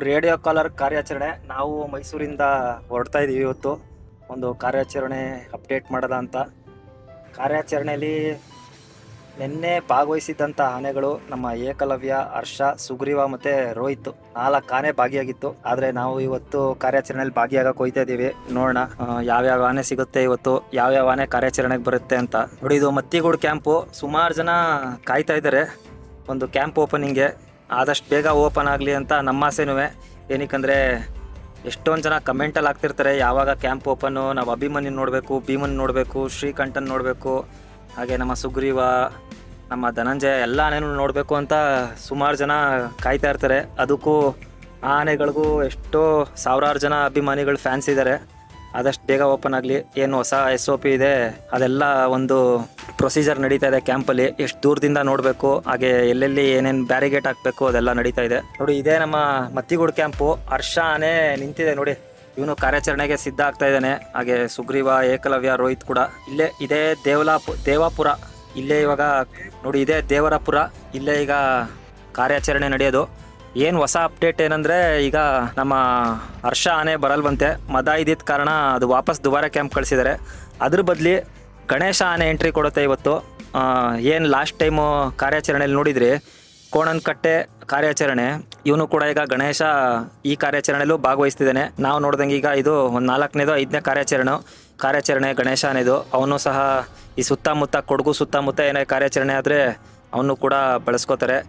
Radio collar ಕಾರ್ಯಾಚರಣೆ. ನಾವು ಮೈಸೂರಿಂದ ಹೊರಡ್ತಾ ಇದ್ದೀವಿ. ಇವತ್ತು ಒಂದು ಕಾರ್ಯಾಚರಣೆ ಅಪ್ಡೇಟ್ ಮಾಡೋದ ಅಂತ. ಕಾರ್ಯಾಚರಣೆಯಲ್ಲಿ ನಿನ್ನೆ ಭಾಗವಹಿಸಿದ್ದಂಥ ಆನೆಗಳು ನಮ್ಮ ಏಕಲವ್ಯ, ಹರ್ಷ, ಸುಗ್ರೀವ ಮತ್ತು ರೋಹಿತ್ 4 ಆನೆ ಭಾಗಿಯಾಗಿತ್ತು. ಆದರೆ ನಾವು ಇವತ್ತು ಕಾರ್ಯಾಚರಣೆಯಲ್ಲಿ ಭಾಗಿಯಾಗಕ್ಕೆ ಹೋಗ್ತಾ ಇದ್ದೀವಿ. ನೋಡೋಣ ಯಾವ್ಯಾವ ಆನೆ ಸಿಗುತ್ತೆ, ಇವತ್ತು ಯಾವ್ಯಾವ ಆನೆ ಕಾರ್ಯಾಚರಣೆಗೆ ಬರುತ್ತೆ ಅಂತ. ನೋಡಿ, ಇದು ಮತ್ತಿಗೂಡು ಕ್ಯಾಂಪು. ಸುಮಾರು ಜನ ಕಾಯ್ತಾ ಇದ್ದಾರೆ ಒಂದು ಕ್ಯಾಂಪ್ ಓಪನಿಂಗ್ಗೆ. ಆದಷ್ಟು ಬೇಗ ಓಪನ್ ಆಗಲಿ ಅಂತ ನಮ್ಮ ಆಸೆನೂ. ಏನಕ್ಕಂದರೆ ಎಷ್ಟೊಂದು ಜನ ಕಮೆಂಟಲ್ಲಿ ಆಗ್ತಿರ್ತಾರೆ, ಯಾವಾಗ ಕ್ಯಾಂಪ್ ಓಪನ್ನು, ನಾವು ಅಭಿಮನ್ಯು ನೋಡಬೇಕು, ಭೀಮನ್ ನೋಡಬೇಕು, ಶ್ರೀಕಂಠನ್ ನೋಡಬೇಕು, ಹಾಗೆ ನಮ್ಮ ಸುಗ್ರೀವ, ನಮ್ಮ ಧನಂಜಯ ಎಲ್ಲ ಆನೆನೂ ನೋಡಬೇಕು ಅಂತ ಸುಮಾರು ಜನ ಕಾಯ್ತಾ ಇರ್ತಾರೆ. ಅದಕ್ಕೂ ಆ ಆನೆಗಳಿಗೂ ಎಷ್ಟೋ ಸಾವಿರಾರು ಜನ ಅಭಿಮಾನಿಗಳು, ಫ್ಯಾನ್ಸ್ ಇದ್ದಾರೆ. ಆದಷ್ಟು ಬೇಗ ಓಪನ್ ಆಗಲಿ. ಏನು ಹೊಸ SOP ಇದೆ, ಅದೆಲ್ಲ ಒಂದು ಪ್ರೊಸೀಜರ್ ನಡೀತಾ ಇದೆ ಕ್ಯಾಂಪಲ್ಲಿ. ಎಷ್ಟು ದೂರದಿಂದ ನೋಡಬೇಕು, ಹಾಗೆ ಎಲ್ಲೆಲ್ಲಿ ಏನೇನು ಬ್ಯಾರಿಗೇಟ್ ಹಾಕಬೇಕು, ಅದೆಲ್ಲ ನಡೀತಾ ಇದೆ. ನೋಡಿ, ಇದೇ ನಮ್ಮ ಮತ್ತಿಗೂಡು ಕ್ಯಾಂಪು. ಹರ್ಷ ಆನೆ ನಿಂತಿದೆ ನೋಡಿ, ಇವನು ಕಾರ್ಯಾಚರಣೆಗೆ ಸಿದ್ಧ ಆಗ್ತಾ ಇದ್ದಾನೆ. ಹಾಗೆ ಸುಗ್ರೀವ, ಏಕಲವ್ಯ, ರೋಹಿತ್ ಕೂಡ ಇಲ್ಲೇ. ಇದೇ ದೇವಾಪುರ, ಇಲ್ಲೇ ಇವಾಗ ನೋಡಿ, ಇದೇ ದೇವರಪುರ, ಇಲ್ಲೇ ಈಗ ಕಾರ್ಯಾಚರಣೆ ನಡೆಯೋದು. ಏನು ಹೊಸ ಅಪ್ಡೇಟ್ ಏನಂದರೆ, ಈಗ ನಮ್ಮ ಹರ್ಷ ಆನೆ ಬರಲ್ವಂತೆ. ಮದ ಇದ್ದಿದ್ದ ಕಾರಣ ಅದು ವಾಪಸ್ ದುಬಾರೆ ಕ್ಯಾಂಪ್ ಕಳಿಸಿದ್ದಾರೆ. ಅದ್ರ ಬದಲಿ ಗಣೇಶ ಆನೆ ಎಂಟ್ರಿ ಕೊಡುತ್ತೆ ಇವತ್ತು. ಏನು ಲಾಸ್ಟ್ ಟೈಮು ಕಾರ್ಯಾಚರಣೆಯಲ್ಲಿ ನೋಡಿದ್ರಿ, ಕೋಣನಕಟ್ಟೆ ಕಾರ್ಯಾಚರಣೆ, ಇವನು ಕೂಡ ಈಗ ಗಣೇಶ ಈ ಕಾರ್ಯಾಚರಣೆಯಲ್ಲೂ ಭಾಗವಹಿಸ್ತಿದ್ದಾನೆ. ನಾವು ನೋಡ್ದಂಗೆ ಈಗ ಇದು ಒಂದು 4ನೇದೋ 5ನೇ ಕಾರ್ಯಾಚರಣೆ ಗಣೇಶ ಆನೆದು. ಅವನು ಸಹ ಈ ಸುತ್ತಮುತ್ತ, ಕೊಡಗು ಸುತ್ತಮುತ್ತ ಏನೇ ಕಾರ್ಯಾಚರಣೆ ಆದರೆ ಅವನು ಕೂಡ ಬಳಸ್ಕೋತಾರೆ.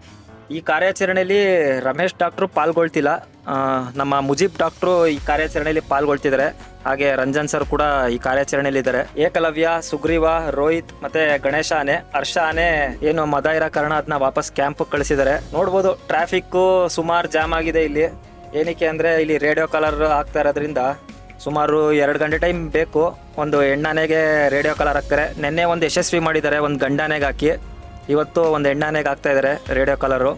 ಈ ಕಾರ್ಯಾಚರಣೆಯಲ್ಲಿ ರಮೇಶ್ ಡಾಕ್ಟ್ರು ಪಾಲ್ಗೊಳ್ತಿಲ್ಲ, ನಮ್ಮ ಮುಜೀಬ್ ಡಾಕ್ಟ್ರು ಈ ಕಾರ್ಯಾಚರಣೆಯಲ್ಲಿ ಪಾಲ್ಗೊಳ್ತಿದ್ದಾರೆ. ಹಾಗೆ ರಂಜನ್ ಸರ್ ಕೂಡ ಈ ಕಾರ್ಯಾಚರಣೆಯಲ್ಲಿ ಇದ್ದಾರೆ. ಏಕಲವ್ಯ, ಸುಗ್ರೀವ, ರೋಹಿತ್ ಮತ್ತೆ ಗಣೇಶ ಆನೆ. ಹರ್ಷ ಆನೆ ಏನು ಮದ ಇರೋ ಕಾರಣ ಅದನ್ನ ವಾಪಸ್ ಕ್ಯಾಂಪ್ ಕಳಿಸಿದ್ದಾರೆ. ನೋಡ್ಬೋದು, ಟ್ರಾಫಿಕ್ಕು ಸುಮಾರು ಜಾಮ್ ಆಗಿದೆ ಇಲ್ಲಿ. ಏನಕ್ಕೆ ಅಂದರೆ ಇಲ್ಲಿ ರೇಡಿಯೋ ಕಾಲರ್ ಆಗ್ತಾ ಇರೋದ್ರಿಂದ ಸುಮಾರು 2 ಗಂಟೆ ಟೈಮ್ ಬೇಕು. ಒಂದು ಹೆಣ್ಣಾನೆಗೆ ರೇಡಿಯೋ ಕಾಲರ್ ಹಾಕ್ತಾರೆ. ನಿನ್ನೆ ಒಂದು ಯಶಸ್ವಿ ಮಾಡಿದ್ದಾರೆ, ಒಂದು ಗಂಡಾನೆಗೆ ಹಾಕಿ. ಇವತ್ತು ಒಂದು ಹೆಣ್ಣಾನೆಗೆ ಹಾಕ್ತಾ ಇದ್ದಾರೆ ರೇಡಿಯೋ ಕಾಲರು.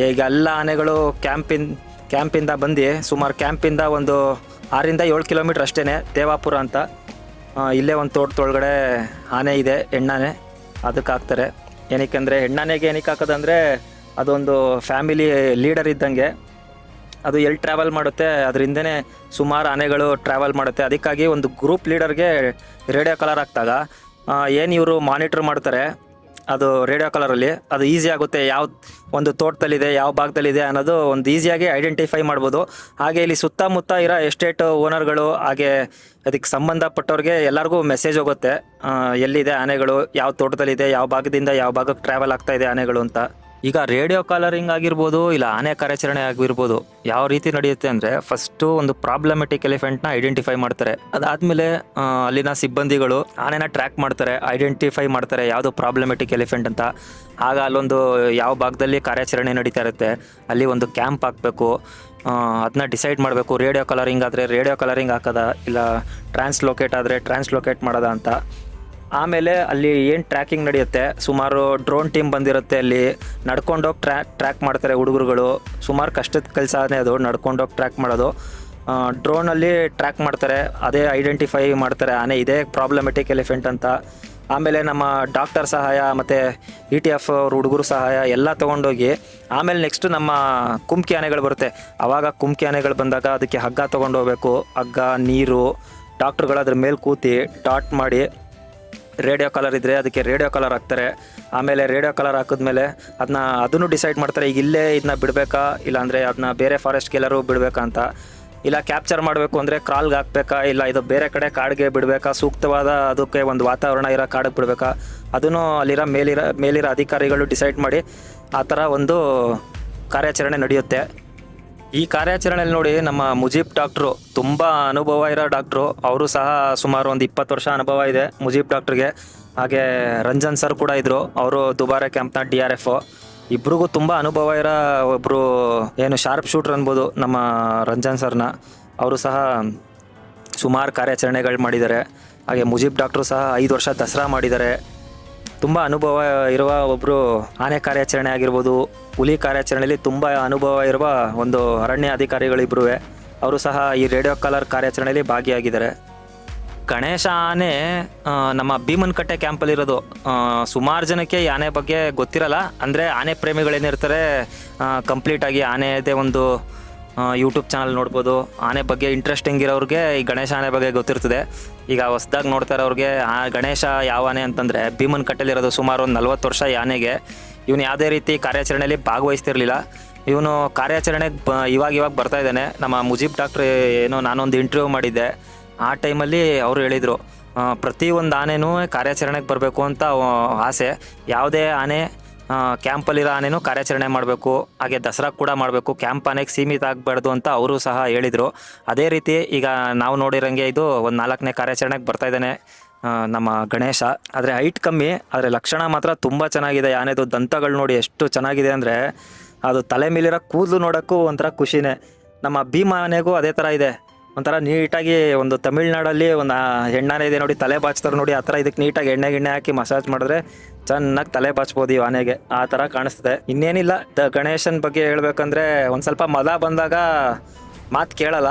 ಈಗ ಎಲ್ಲ ಆನೆಗಳು ಕ್ಯಾಂಪಿಂದ ಬಂದು, ಸುಮಾರು ಕ್ಯಾಂಪಿಂದ ಒಂದು 6ರಿಂದ 7 ಕಿಲೋಮೀಟ್ರ್ ಅಷ್ಟೇ, ದೇವಾಪುರ ಅಂತ. ಇಲ್ಲೇ ಒಂದು ತೋಟದೊಳಗಡೆ ಆನೆ ಇದೆ, ಹೆಣ್ಣಾನೆ. ಅದಕ್ಕೆ ಹಾಕ್ತಾರೆ. ಏನಕ್ಕೆಂದರೆ ಹೆಣ್ಣಾನೆಗೆ ಏನಕ್ಕೆ ಹಾಕೋದಂದರೆ, ಅದೊಂದು ಫ್ಯಾಮಿಲಿ ಲೀಡರ್ ಇದ್ದಂಗೆ. ಅದು ಎಲ್ಲಿ ಟ್ರಾವೆಲ್ ಮಾಡುತ್ತೆ ಅದರಿಂದನೇ ಸುಮಾರು ಆನೆಗಳು ಟ್ರಾವೆಲ್ ಮಾಡುತ್ತೆ. ಅದಕ್ಕಾಗಿ ಒಂದು ಗ್ರೂಪ್ ಲೀಡರ್ಗೆ ರೇಡಿಯೋ ಕಾಲರ್ ಹಾಕಿದಾಗ ಏನು ಇವರು ಮಾನಿಟ್ರ್ ಮಾಡ್ತಾರೆ, ಅದು ರೇಡಿಯೋ ಕಾಲರಲ್ಲಿ ಅದು ಈಸಿ ಆಗುತ್ತೆ. ಯಾವ ಒಂದು ತೋಟದಲ್ಲಿದೆ, ಯಾವ ಭಾಗದಲ್ಲಿದೆ ಅನ್ನೋದು ಒಂದು ಈಸಿಯಾಗಿ ಐಡೆಂಟಿಫೈ ಮಾಡ್ಬೋದು. ಹಾಗೆ ಇಲ್ಲಿ ಸುತ್ತಮುತ್ತ ಇರೋ ಎಸ್ಟೇಟ್ ಓನರ್ಗಳು, ಹಾಗೆ ಅದಕ್ಕೆ ಸಂಬಂಧಪಟ್ಟವ್ರಿಗೆ ಎಲ್ಲರಿಗೂ ಮೆಸೇಜ್ ಹೋಗುತ್ತೆ, ಎಲ್ಲಿದೆ ಆನೆಗಳು, ಯಾವ ತೋಟದಲ್ಲಿದೆ, ಯಾವ ಭಾಗದಿಂದ ಯಾವ ಭಾಗಕ್ಕೆ ಟ್ರಾವೆಲ್ ಆಗ್ತಾ ಇದೆ ಆನೆಗಳು ಅಂತ. ಈಗ ರೇಡಿಯೋ ಕಾಲರಿಂಗ್ ಆಗಿರ್ಬೋದು, ಇಲ್ಲ ಆನೆ ಕಾರ್ಯಾಚರಣೆ ಆಗಿರ್ಬೋದು, ಯಾವ ರೀತಿ ನಡೆಯುತ್ತೆ ಅಂದರೆ, ಫಸ್ಟು ಒಂದು ಪ್ರಾಬ್ಲಮೆಟಿಕ್ ಎಲಿಫೆಂಟ್ನ ಐಡೆಂಟಿಫೈ ಮಾಡ್ತಾರೆ. ಅದಾದಮೇಲೆ ಅಲ್ಲಿನ ಸಿಬ್ಬಂದಿಗಳು ಆನೆನ ಟ್ರ್ಯಾಕ್ ಮಾಡ್ತಾರೆ, ಐಡೆಂಟಿಫೈ ಮಾಡ್ತಾರೆ ಯಾವುದು ಪ್ರಾಬ್ಲಮೆಟಿಕ್ ಎಲಿಫೆಂಟ್ ಅಂತ. ಆಗ ಅಲ್ಲೊಂದು ಯಾವ ಭಾಗದಲ್ಲಿ ಕಾರ್ಯಾಚರಣೆ ನಡೀತಾ ಇರುತ್ತೆ ಅಲ್ಲಿ ಒಂದು ಕ್ಯಾಂಪ್ ಹಾಕಬೇಕು. ಅದನ್ನ ಡಿಸೈಡ್ ಮಾಡಬೇಕು. ರೇಡಿಯೋ ಕಲರಿಂಗ್ ಆದರೆ ರೇಡಿಯೋ ಕಲರಿಂಗ್ ಹಾಕೋದ, ಇಲ್ಲ ಟ್ರಾನ್ಸ್ಲೋಕೇಟ್ ಆದರೆ ಟ್ರಾನ್ಸ್ಲೋಕೇಟ್ ಮಾಡೋದ ಅಂತ. ಆಮೇಲೆ ಅಲ್ಲಿ ಏನು ಟ್ರ್ಯಾಕಿಂಗ್ ನಡೆಯುತ್ತೆ, ಸುಮಾರು ಡ್ರೋನ್ ಟೀಮ್ ಬಂದಿರುತ್ತೆ. ಅಲ್ಲಿ ನಡ್ಕೊಂಡೋಗಿ ಟ್ರ್ಯಾಕ್ ಮಾಡ್ತಾರೆ ಹುಡುಗರುಗಳು. ಸುಮಾರು ಕಷ್ಟದ ಕೆಲಸನೇ ಅದು, ನಡ್ಕೊಂಡೋಗಿ ಟ್ರ್ಯಾಕ್ ಮಾಡೋದು. ಡ್ರೋನಲ್ಲಿ ಟ್ರ್ಯಾಕ್ ಮಾಡ್ತಾರೆ, ಅದೇ ಐಡೆಂಟಿಫೈ ಮಾಡ್ತಾರೆ ಆನೆ ಇದೇ ಪ್ರಾಬ್ಲಮೆಟಿಕ್ ಎಲಿಫೆಂಟ್ ಅಂತ. ಆಮೇಲೆ ನಮ್ಮ ಡಾಕ್ಟರ್ ಸಹಾಯ ಮತ್ತು ETF ಅವ್ರ ಹುಡುಗರು ಸಹಾಯ ಎಲ್ಲ ತೊಗೊಂಡೋಗಿ, ಆಮೇಲೆ ನೆಕ್ಸ್ಟು ನಮ್ಮ ಕುಮ್ಕಿ ಆನೆಗಳು ಬರುತ್ತೆ. ಆವಾಗ ಕುಮ್ಕಿ ಆನೆಗಳು ಬಂದಾಗ ಅದಕ್ಕೆ ಹಗ್ಗ ತೊಗೊಂಡೋಗ್ಬೇಕು. ಹಗ್ಗ, ನೀರು, ಡಾಕ್ಟ್ರುಗಳು ಅದ್ರ ಮೇಲೆ ಕೂತಿ ಡಾಟ್ ಮಾಡಿ, ರೇಡಿಯೋ ಕಾಲರ್ ಇದ್ದರೆ ಅದಕ್ಕೆ ರೇಡಿಯೋ ಕಾಲರ್ ಹಾಕ್ತಾರೆ. ಆಮೇಲೆ ರೇಡಿಯೋ ಕಾಲರ್ ಹಾಕಿದ್ಮೇಲೆ ಅದನ್ನು ಡಿಸೈಡ್ ಮಾಡ್ತಾರೆ, ಈಗ ಇಲ್ಲೇ ಇದನ್ನ ಬಿಡಬೇಕಾ, ಇಲ್ಲಾಂದರೆ ಅದನ್ನ ಬೇರೆ ಫಾರೆಸ್ಟ್ಗೆ ಎಲ್ಲರೂ ಬಿಡಬೇಕಾ ಅಂತ. ಇಲ್ಲ ಕ್ಯಾಪ್ಚರ್ ಮಾಡಬೇಕು ಅಂದರೆ ಕ್ರಾಲ್ಗೆ ಹಾಕ್ಬೇಕಾ, ಇಲ್ಲ ಇದು ಬೇರೆ ಕಡೆ ಕಾಡಿಗೆ ಬಿಡಬೇಕಾ, ಸೂಕ್ತವಾದ ಅದಕ್ಕೆ ಒಂದು ವಾತಾವರಣ ಇರೋ ಕಾಡಿಗೆ ಬಿಡಬೇಕಾ, ಅದನ್ನು ಅಲ್ಲಿರೋ ಮೇಲಿರೋ ಅಧಿಕಾರಿಗಳು ಡಿಸೈಡ್ ಮಾಡಿ ಆ ಥರ ಒಂದು ಕಾರ್ಯಾಚರಣೆ ನಡೆಯುತ್ತೆ. ಈ ಕಾರ್ಯಾಚರಣೆಯಲ್ಲಿ ನೋಡಿ, ನಮ್ಮ ಮುಜೀಬ್ ಡಾಕ್ಟ್ರು ತುಂಬ ಅನುಭವ ಇರೋ ಡಾಕ್ಟ್ರು. ಅವರು ಸಹ ಸುಮಾರು ಒಂದು 20 ವರ್ಷ ಅನುಭವ ಇದೆ ಮುಜೀಬ್ ಡಾಕ್ಟ್ರಿಗೆ. ಹಾಗೆ ರಂಜನ್ ಸರ್ ಕೂಡ ಇದ್ದರು, ಅವರು ದುಬಾರೆ ಕ್ಯಾಂಪ್ನ DRF. ಇಬ್ರಿಗೂ ತುಂಬ ಅನುಭವ ಇರೋ ಒಬ್ಬರು ಏನು ಶಾರ್ಪ್ ಶೂಟ್ರ್ ಅನ್ಬೋದು ನಮ್ಮ ರಂಜನ್ ಸರ್ನ. ಅವರು ಸಹ ಸುಮಾರು ಕಾರ್ಯಾಚರಣೆಗಳು ಮಾಡಿದ್ದಾರೆ. ಹಾಗೆ ಮುಜೀಬ್ ಡಾಕ್ಟ್ರು ಸಹ 5 ವರ್ಷ ದಸರಾ ಮಾಡಿದ್ದಾರೆ. ತುಂಬ ಅನುಭವ ಇರುವ ಒಬ್ಬರು ಆನೆ ಕಾರ್ಯಾಚರಣೆ ಆಗಿರ್ಬೋದು, ಹುಲಿ ಕಾರ್ಯಾಚರಣೆಯಲ್ಲಿ ತುಂಬ ಅನುಭವ ಇರುವ ಒಂದು ಅರಣ್ಯ ಅಧಿಕಾರಿಗಳಿಬ್ಬರು, ಅವರು ಸಹ ಈ ರೇಡಿಯೋ ಕಾಲರ್ ಕಾರ್ಯಾಚರಣೆಯಲ್ಲಿ ಭಾಗಿಯಾಗಿದ್ದಾರೆ. ಗಣೇಶ ಆನೆ ನಮ್ಮ ಭೀಮನಕಟ್ಟೆ ಕ್ಯಾಂಪಲ್ಲಿರೋದು. ಸುಮಾರು ಜನಕ್ಕೆ ಈ ಆನೆ ಬಗ್ಗೆ ಗೊತ್ತಿರಲ್ಲ. ಅಂದರೆ ಆನೆ ಪ್ರೇಮಿಗಳೇನಿರ್ತಾರೆ, ಕಂಪ್ಲೀಟಾಗಿ ಆನೆಯದೇ ಒಂದು ಯೂಟ್ಯೂಬ್ ಚಾನಲ್ ನೋಡ್ಬೋದು. ಆನೆ ಬಗ್ಗೆ ಇಂಟ್ರೆಸ್ಟಿಂಗ್ ಇರೋರಿಗೆ ಈ ಗಣೇಶ ಆನೆ ಬಗ್ಗೆ ಗೊತ್ತಿರ್ತದೆ. ಈಗ ಹೊಸ್ದಾಗಿ ನೋಡ್ತಾ ಇರೋರಿಗೆ ಆ ಗಣೇಶ ಯಾವ ಆನೆ ಅಂತಂದರೆ ಭೀಮನ್ ಕಟ್ಟೆಲಿರೋದು. ಸುಮಾರು ಒಂದು 40 ವರ್ಷ ಈ ಆನೆಗೆ. ಇವನು ಯಾವುದೇ ರೀತಿ ಕಾರ್ಯಾಚರಣೆಯಲ್ಲಿ ಭಾಗವಹಿಸ್ತಿರ್ಲಿಲ್ಲ. ಇವನು ಕಾರ್ಯಾಚರಣೆಗೆ ಇವಾಗ ಬರ್ತಾ ಇದ್ದಾನೆ. ನಮ್ಮ ಮುಜೀಬ್ ಡಾಕ್ಟ್ರ್ ಏನೋ ನಾನೊಂದು ಇಂಟರ್ವ್ಯೂ ಮಾಡಿದ್ದೆ, ಆ ಟೈಮಲ್ಲಿ ಅವರು ಹೇಳಿದರು ಪ್ರತಿಯೊಂದು ಆನೆನೂ ಕಾರ್ಯಾಚರಣೆಗೆ ಬರಬೇಕು ಅಂತ ಆಸೆ. ಯಾವುದೇ ಆನೆ ಕ್ಯಾಂಪಲ್ಲಿರೋ ಆನೆನೂ ಕಾರ್ಯಾಚರಣೆ ಮಾಡಬೇಕು, ಹಾಗೆ ದಸರಾ ಕೂಡ ಮಾಡಬೇಕು, ಕ್ಯಾಂಪ್ ಆನೆಗೆ ಸೀಮಿತ ಆಗಬಾರ್ದು ಅಂತ ಅವರು ಸಹ ಹೇಳಿದರು. ಅದೇ ರೀತಿ ಈಗ ನಾವು ನೋಡಿರೋಂಗೆ ಇದು ಒಂದು 4ನೇ ಕಾರ್ಯಾಚರಣೆಗೆ ಬರ್ತಾ ಇದ್ದಾನೆ ನಮ್ಮ ಗಣೇಶ. ಆದರೆ ಹೈಟ್ ಕಮ್ಮಿ, ಆದರೆ ಲಕ್ಷಣ ಮಾತ್ರ ತುಂಬ ಚೆನ್ನಾಗಿದೆ. ಆನೆದು ದಂತಗಳು ನೋಡಿ ಎಷ್ಟು ಚೆನ್ನಾಗಿದೆ ಅಂದರೆ ಅದು ತಲೆ ಮೇಲಿರೋ ಕೂದಲು ನೋಡೋಕ್ಕೂ ಒಂಥರ ಖುಷಿನೇ. ನಮ್ಮ ಭೀಮ ಆನೆಗೂ ಅದೇ ಥರ ಇದೆ, ಒಂಥರ ನೀಟಾಗಿ. ಒಂದು ತಮಿಳ್ನಾಡಲ್ಲಿ ಒಂದು ಹೆಣ್ಣಾನೆ ಇದೆ ನೋಡಿ, ತಲೆ ಬಾಚ್ತಾರೆ ನೋಡಿ, ಆ ಥರ ಇದಕ್ಕೆ ನೀಟಾಗಿ ಎಣ್ಣೆ ಹಾಕಿ ಮಸಾಜ್ ಮಾಡಿದ್ರೆ ಚೆನ್ನಾಗಿ ತಲೆ ಬಾಚ್ಬೋದು ಈ ಆನೆಗೆ, ಆ ಥರ ಕಾಣಿಸ್ತದೆ. ಇನ್ನೇನಿಲ್ಲ, ಗಣೇಶನ ಬಗ್ಗೆ ಹೇಳ್ಬೇಕಂದ್ರೆ ಒಂದು ಸ್ವಲ್ಪ ಮದ ಬಂದಾಗ ಮಾತು ಕೇಳಲ್ಲ,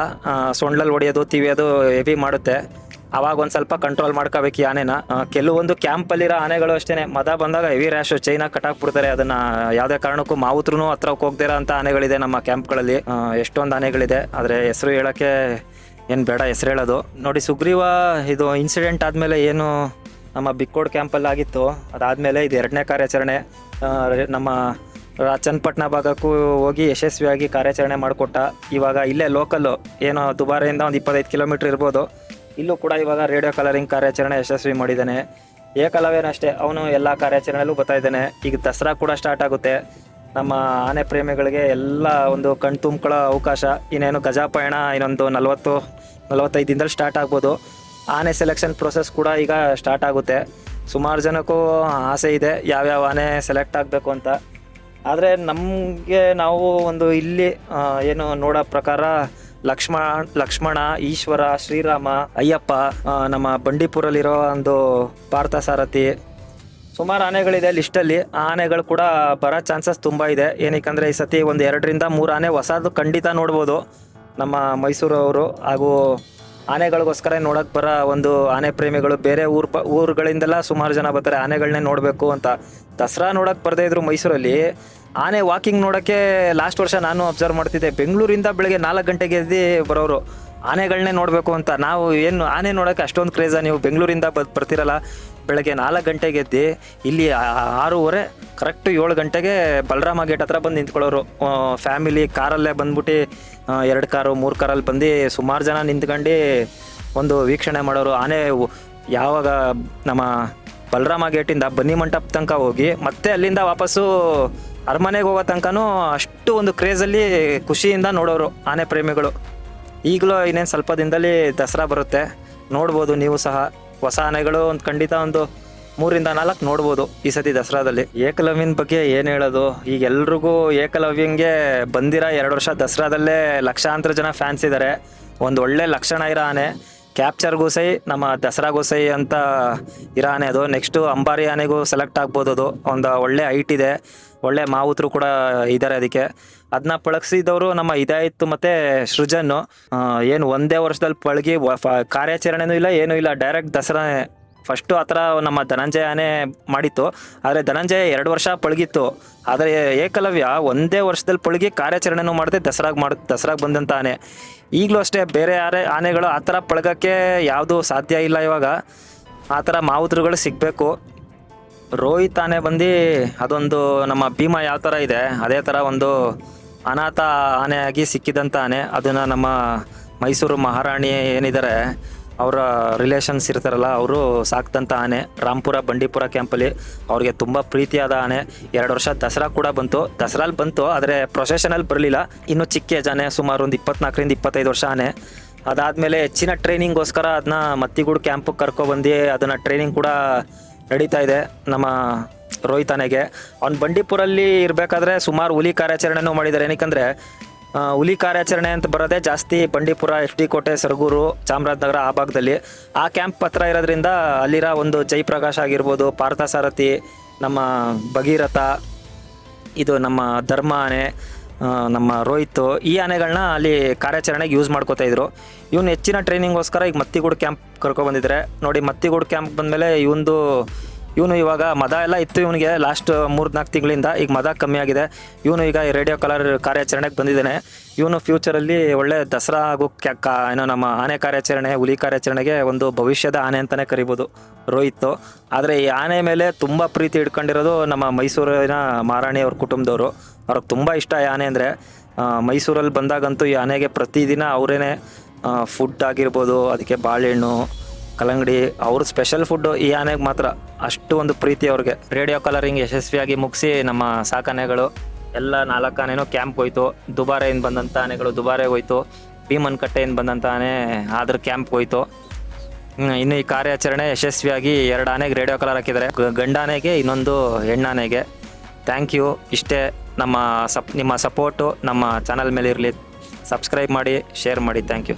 ಸೊಂಡ್ಲಲ್ಲಿ ಹೊಡೆಯೋದು ತಿವಿಯೋದು ಹೆವಿ ಮಾಡುತ್ತೆ. ಅವಾಗ ಒಂದು ಸ್ವಲ್ಪ ಕಂಟ್ರೋಲ್ ಮಾಡ್ಕೋಬೇಕು ಈ ಆನೆನ. ಕೆಲವೊಂದು ಕ್ಯಾಂಪಲ್ಲಿರೋ ಆನೆಗಳು ಅಷ್ಟೇ, ಮದ ಬಂದಾಗ ಹೆವಿ ರ್ಯಾಶು ಚೈನಾಗಿ ಕಟ್ಟಾಕ್ಬಿಡ್ತಾರೆ. ಅದನ್ನು ಯಾವುದೇ ಕಾರಣಕ್ಕೂ ಮಾವುತ್ರೂ ಹತ್ರ ಹೋಗ್ದಿರೋ ಅಂಥ ಆನೆಗಳಿದೆ ನಮ್ಮ ಕ್ಯಾಂಪ್ಗಳಲ್ಲಿ. ಎಷ್ಟೊಂದು ಆನೆಗಳಿದೆ, ಆದರೆ ಹೆಸರು ಹೇಳೋಕ್ಕೆ ಏನು ಬೇಡ, ಹೆಸರು ಹೇಳೋದು. ನೋಡಿ ಸುಗ್ರೀವ ಇದು ಇನ್ಸಿಡೆಂಟ್ ಆದಮೇಲೆ ಏನು ನಮ್ಮ ಬಿಕ್ಕೋಡ್ ಕ್ಯಾಂಪಲ್ಲಿ ಆಗಿತ್ತು, ಅದಾದಮೇಲೆ ಇದು 2ನೇ ಕಾರ್ಯಾಚರಣೆ. ನಮ್ಮ ಚನ್ನಪಟ್ಟಣ ಭಾಗಕ್ಕೂ ಹೋಗಿ ಯಶಸ್ವಿಯಾಗಿ ಕಾರ್ಯಾಚರಣೆ ಮಾಡಿಕೊಟ್ಟ. ಇವಾಗ ಇಲ್ಲೇ ಲೋಕಲ್ಲು ಏನೋ ದುಬಾರಿಯಿಂದ ಒಂದು 25 ಕಿಲೋಮೀಟ್ರ್ ಇರ್ಬೋದು, ಇಲ್ಲೂ ಕೂಡ ಇವಾಗ ರೇಡಿಯೋ ಕಲರಿಂಗ್ ಕಾರ್ಯಾಚರಣೆ ಯಶಸ್ವಿ ಮಾಡಿದ್ದಾನೆ. ಏಕಲವ್ಯನಷ್ಟೇ, ಅವನು ಎಲ್ಲ ಕಾರ್ಯಾಚರಣೆಯಲ್ಲೂ ಬರ್ತಾ ಇದ್ದಾನೆ. ಈಗ ದಸರಾ ಕೂಡ ಸ್ಟಾರ್ಟ್ ಆಗುತ್ತೆ. ನಮ್ಮ ಆನೆ ಪ್ರೇಮಿಗಳಿಗೆ ಎಲ್ಲ ಒಂದು ಕಣ್ ತುಂಬ್ಕೊಳ್ಳೋ ಅವಕಾಶ. ಇನ್ನೇನು ಗಜಪಯಣ ಇನ್ನೊಂದು 40-45 ದಿನದಲ್ಲಿ ಸ್ಟಾರ್ಟ್ ಆಗ್ಬೋದು. ಆನೆ ಸೆಲೆಕ್ಷನ್ ಪ್ರೊಸೆಸ್ ಕೂಡ ಈಗ ಸ್ಟಾರ್ಟ್ ಆಗುತ್ತೆ. ಸುಮಾರು ಜನಕ್ಕೂ ಆಸೆ ಇದೆ ಯಾವ್ಯಾವ ಆನೆ ಸೆಲೆಕ್ಟ್ ಆಗಬೇಕು ಅಂತ. ಆದರೆ ನಮಗೆ ನಾವು ಒಂದು ಇಲ್ಲಿ ಏನು ನೋಡೋ ಪ್ರಕಾರ ಲಕ್ಷ್ಮಣ, ಈಶ್ವರ, ಶ್ರೀರಾಮ, ಅಯ್ಯಪ್ಪ, ನಮ್ಮ ಬಂಡೀಪುರಲ್ಲಿರೋ ಒಂದು ಪಾರ್ಥಸಾರಥಿ, ಸುಮಾರು ಆನೆಗಳಿದೆ ಲಿಸ್ಟಲ್ಲಿ. ಆ ಆನೆಗಳು ಕೂಡ ಬರೋ ಚಾನ್ಸಸ್ ತುಂಬ ಇದೆ. ಏನಕ್ಕಂದರೆ ಈ ಸತಿ ಒಂದು 2-3 ಆನೆ ಹೊಸದು ಖಂಡಿತ ನೋಡ್ಬೋದು ನಮ್ಮ ಮೈಸೂರವರು. ಹಾಗೂ ಆನೆಗಳಿಗೋಸ್ಕರ ನೋಡೋಕೆ ಬರೋ ಒಂದು ಆನೆ ಪ್ರೇಮಿಗಳು ಬೇರೆ ಊರುಗಳಿಂದೆಲ್ಲ ಸುಮಾರು ಜನ ಬರ್ತಾರೆ ಆನೆಗಳನ್ನೇ ನೋಡಬೇಕು ಅಂತ. ದಸರಾ ನೋಡೋಕೆ ಬರದೇ ಇದ್ರು ಮೈಸೂರಲ್ಲಿ ಆನೆ ವಾಕಿಂಗ್ ನೋಡೋಕ್ಕೆ ಲಾಸ್ಟ್ ವರ್ಷ ನಾನು ಅಬ್ಸರ್ವ್ ಮಾಡ್ತಿದ್ದೆ. ಬೆಂಗಳೂರಿಂದ ಬೆಳಗ್ಗೆ 4 ಗಂಟೆಗೆ ಎದ್ದು ಬರೋರು ಆನೆಗಳನ್ನೇ ನೋಡಬೇಕು ಅಂತ. ನಾವು ಏನು ಆನೆ ನೋಡೋಕ್ಕೆ ಅಷ್ಟೊಂದು ಕ್ರೇಜ, ನೀವು ಬೆಂಗಳೂರಿಂದ ಬರ್ತಿರಲ್ಲ, ಬೆಳಗ್ಗೆ 4 ಗಂಟೆಗೆ ಎದ್ದು ಇಲ್ಲಿ 6:30 ಕರೆಕ್ಟು 7 ಗಂಟೆಗೆ ಬಲರಾಮ ಗೇಟ್ ಹತ್ರ ಬಂದು ನಿಂತ್ಕೊಳ್ಳೋರು. ಫ್ಯಾಮಿಲಿ ಕಾರಲ್ಲೇ ಬಂದ್ಬಿಟ್ಟು 2 ಕಾರು 3 ಕಾರಲ್ಲಿ ಬಂದು ಸುಮಾರು ಜನ ನಿಂತ್ಕೊಂಡು ಒಂದು ವೀಕ್ಷಣೆ ಮಾಡೋರು. ಆನೆ ಯಾವಾಗ ನಮ್ಮ ಬಲರಾಮ ಗೇಟಿಂದ ಬನ್ನಿ ಮಂಟಪ ತನಕ ಹೋಗಿ ಮತ್ತೆ ಅಲ್ಲಿಂದ ವಾಪಸ್ಸು ಅರಮನೆಗೆ ಹೋಗೋ ತನಕನೂ ಅಷ್ಟು ಒಂದು ಕ್ರೇಜಲ್ಲಿ ಖುಷಿಯಿಂದ ನೋಡೋರು ಆನೆ ಪ್ರೇಮಿಗಳು. ಈಗಲೂ ಇನ್ನೇನು ಸ್ವಲ್ಪ ದಿನದಲ್ಲಿ ದಸರಾ ಬರುತ್ತೆ, ನೋಡ್ಬೋದು ನೀವು ಸಹ. ಹೊಸ ಆನೆಗಳು ಒಂದು ಖಂಡಿತ ಒಂದು 3-4 ನೋಡ್ಬೋದು ಈ ಸತಿ ದಸರಾದಲ್ಲಿ. ಏಕಲವ್ಯನ ಬಗ್ಗೆ ಏನು ಹೇಳೋದು, ಈಗ ಎಲ್ರಿಗೂ ಏಕಲವ್ಯಂಗೆ ಬಂದಿರೋ 2 ವರ್ಷ ದಸರಾದಲ್ಲೇ ಲಕ್ಷಾಂತರ ಜನ ಫ್ಯಾನ್ಸ್ ಇದ್ದಾರೆ. ಒಂದು ಒಳ್ಳೆ ಲಕ್ಷಣ ಇರೋ ಆನೆ. ಕ್ಯಾಪ್ಚರ್ ಗೋಸೈ, ನಮ್ಮ ದಸರಾ ಗೋಸೈ ಅಂತ ಇರೋ ಆನೆ ಅದು. ನೆಕ್ಸ್ಟು ಅಂಬಾರಿ ಆನೆಗೂ ಸೆಲೆಕ್ಟ್ ಆಗ್ಬೋದು. ಅದು ಒಂದು ಒಳ್ಳೆ ಹೈಟ್ ಇದೆ, ಒಳ್ಳೆ ಮಾವುತರು ಕೂಡ ಇದ್ದಾರೆ ಅದಕ್ಕೆ. ಅದನ್ನ ಪಳಗಿಸಿದವರು ನಮ್ಮ ಇದಾಯಿತು ಮತ್ತು ಸೃಜನ್ನು. ಏನು ಒಂದೇ ವರ್ಷದಲ್ಲಿ ಪಳಗಿ ಕಾರ್ಯಾಚರಣೆನೂ ಇಲ್ಲ, ಏನೂ ಇಲ್ಲ, ಡೈರೆಕ್ಟ್ ದಸರಾನೇ ಫಸ್ಟು. ಆ ಥರ ನಮ್ಮ ಧನಂಜಯ ಆನೆ ಮಾಡಿತ್ತು. ಆದರೆ ಧನಂಜಯ 2 ವರ್ಷ ಪಳಗಿತ್ತು. ಆದರೆ ಏಕಲವ್ಯ ಒಂದೇ ವರ್ಷದಲ್ಲಿ ಪಳಗಿ ಕಾರ್ಯಾಚರಣೆನೂ ಮಾಡಿದೆ, ದಸರಾಗೆ ಬಂದಂಥ ಆನೆ. ಈಗಲೂ ಅಷ್ಟೇ, ಬೇರೆ ಆನೆಗಳು ಆ ಥರ ಪಳಗಕ್ಕೆ ಯಾವುದೂ ಸಾಧ್ಯ ಇಲ್ಲ ಇವಾಗ. ಆ ಥರ ಮಾವುತರುಗಳು ಸಿಗಬೇಕು. ರೋಹಿತ್ ಆನೆ ಬಂದು ಅದೊಂದು ನಮ್ಮ ಭೀಮ ಯಾವ ಥರ ಇದೆ ಅದೇ ಥರ ಒಂದು ಅನಾಥ ಆನೆಯಾಗಿ ಸಿಕ್ಕಿದಂಥ ಆನೆ. ಅದನ್ನು ನಮ್ಮ ಮೈಸೂರು ಮಹಾರಾಣಿ ಏನಿದ್ದಾರೆ ಅವರ ರಿಲೇಷನ್ಸ್ ಇರ್ತಾರಲ್ಲ, ಅವರು ಸಾಕ್ದಂಥ ಆನೆ. ರಾಂಪುರ ಬಂಡೀಪುರ ಕ್ಯಾಂಪಲ್ಲಿ ಅವ್ರಿಗೆ ತುಂಬ ಪ್ರೀತಿಯಾದ ಆನೆ. 2 ವರ್ಷ ದಸರಾ ಕೂಡ ಬಂತು, ದಸರಲ್ಲಿ ಬಂತು, ಆದರೆ ಪ್ರೊಸೆಷನಲ್ಲಿ ಬರಲಿಲ್ಲ. ಇನ್ನು ಚಿಕ್ಕ ಏಜ್ ಆನೆ, ಸುಮಾರು ಒಂದು 24-25 ವರ್ಷ ಆನೆ. ಅದಾದಮೇಲೆ ಹೆಚ್ಚಿನ ಟ್ರೈನಿಂಗ್ಗೋಸ್ಕರ ಅದನ್ನ ಮತ್ತಿಗೂಡು ಕ್ಯಾಂಪಿಗೆ ಕರ್ಕೊಬಂದು ಅದನ್ನು ಟ್ರೈನಿಂಗ್ ಕೂಡ ನಡೀತಾ ಇದೆ ನಮ್ಮ ರೋಹಿತ್ ಆನೆಗೆ. ಅವ್ನು ಬಂಡೀಪುರಲ್ಲಿ ಇರಬೇಕಾದ್ರೆ ಸುಮಾರು ಹುಲಿ ಕಾರ್ಯಾಚರಣೆನೂ ಮಾಡಿದ್ದಾರೆ. ಏನಕ್ಕಂದರೆ ಹುಲಿ ಕಾರ್ಯಾಚರಣೆ ಅಂತ ಬರೋದೇ ಜಾಸ್ತಿ ಬಂಡೀಪುರ, FD ಕೋಟೆ, ಸರಗೂರು, ಚಾಮರಾಜನಗರ ಆ ಭಾಗದಲ್ಲಿ. ಆ ಕ್ಯಾಂಪ್ ಹತ್ರ ಇರೋದ್ರಿಂದ ಅಲ್ಲಿರೋ ಒಂದು ಜಯಪ್ರಕಾಶ್ ಆಗಿರ್ಬೋದು, ಪಾರ್ಥಸಾರಥಿ, ನಮ್ಮ ಭಗೀರಥ, ಇದು ನಮ್ಮ ಧರ್ಮ ಆನೆ, ನಮ್ಮ ರೋಹಿತ್, ಈ ಆನೆಗಳನ್ನ ಅಲ್ಲಿ ಕಾರ್ಯಾಚರಣೆಗೆ ಯೂಸ್ ಮಾಡ್ಕೋತಾ ಇದ್ರು. ಇವನು ಹೆಚ್ಚಿನ ಟ್ರೈನಿಂಗ್ಗೋಸ್ಕರ ಈಗ ಮತ್ತಿಗೂಡು ಕ್ಯಾಂಪ್ ಕರ್ಕೊಬಂದಿದ್ದಾರೆ. ನೋಡಿ, ಮತ್ತಿಗೂಡು ಕ್ಯಾಂಪ್ ಬಂದಮೇಲೆ ಇವಂದು ಇವನು ಇವಾಗ ಮದ ಎಲ್ಲ ಇತ್ತು ಇವನಿಗೆ ಲಾಸ್ಟ್ 3-4 ತಿಂಗಳಿಂದ. ಈಗ ಮದ ಕಮ್ಮಿ ಆಗಿದೆ. ಇವನು ಈಗ ಈ ರೇಡಿಯೋ ಕಲರ್ ಕಾರ್ಯಾಚರಣೆಗೆ ಬಂದಿದ್ದಾನೆ. ಇವನು ಫ್ಯೂಚರಲ್ಲಿ ಒಳ್ಳೆ ದಸರಾ ಹಾಗೂ ಏನೋ ನಮ್ಮ ಆನೆ ಕಾರ್ಯಾಚರಣೆ, ಹುಲಿ ಕಾರ್ಯಾಚರಣೆಗೆ ಒಂದು ಭವಿಷ್ಯದ ಆನೆ ಅಂತಲೇ ಕರಿಬೋದು ರೋಹಿತ್. ಆದರೆ ಈ ಆನೆ ಮೇಲೆ ತುಂಬ ಪ್ರೀತಿ ಇಟ್ಕೊಂಡಿರೋದು ನಮ್ಮ ಮೈಸೂರಿನ ಮಹಾರಾಣಿ ಅವ್ರ ಕುಟುಂಬದವರು. ಅವ್ರಿಗೆ ತುಂಬ ಇಷ್ಟ ಈ ಆನೆ ಅಂದರೆ. ಮೈಸೂರಲ್ಲಿ ಬಂದಾಗಂತೂ ಈ ಆನೆಗೆ ಪ್ರತಿದಿನ ಅವರೇನೆ ಫುಡ್ ಆಗಿರ್ಬೋದು, ಅದಕ್ಕೆ ಬಾಳೆಹಣ್ಣು, ಕಲ್ಲಂಗಡಿ, ಅವ್ರ ಸ್ಪೆಷಲ್ ಫುಡ್ಡು ಈ ಆನೆಗೆ ಮಾತ್ರ. ಅಷ್ಟು ಒಂದು ಪ್ರೀತಿ ಅವ್ರಿಗೆ. ರೇಡಿಯೋ ಕಲರಿಂಗ್ ಯಶಸ್ವಿಯಾಗಿ ಮುಗಿಸಿ ನಮ್ಮ ಸಾಕಾನೆಗಳು ಎಲ್ಲ 4 ಆನೆನೂ ಕ್ಯಾಂಪ್ ಹೋಯ್ತು. ದುಬಾರೆಯಿಂದ ಬಂದಂಥ ಆನೆಗಳು ದುಬಾರೆಗೆ ಹೋಯ್ತು. ಭೀಮನ್ ಕಟ್ಟೆಯಿಂದ ಬಂದಂಥ ಆನೆ ಆದ್ರ ಕ್ಯಾಂಪ್ ಹೋಯ್ತು. ಇನ್ನು ಈ ಕಾರ್ಯಾಚರಣೆ ಯಶಸ್ವಿಯಾಗಿ 2 ಆನೆಗೆ ರೇಡಿಯೋ ಕಲರ್ ಹಾಕಿದ್ದಾರೆ, ಗಂಡಾನೆಗೆ ಇನ್ನೊಂದು ಹೆಣ್ಣಾನೆಗೆ. Thank you. ಇಷ್ಟೇ ನಿಮ್ಮ ಸಪೋರ್ಟು ನಮ್ಮ ಚಾನಲ್ ಮೇಲೆ ಇರಲಿ. ಸಬ್ಸ್ಕ್ರೈಬ್ ಮಾಡಿ, ಶೇರ್ ಮಾಡಿ. Thank you.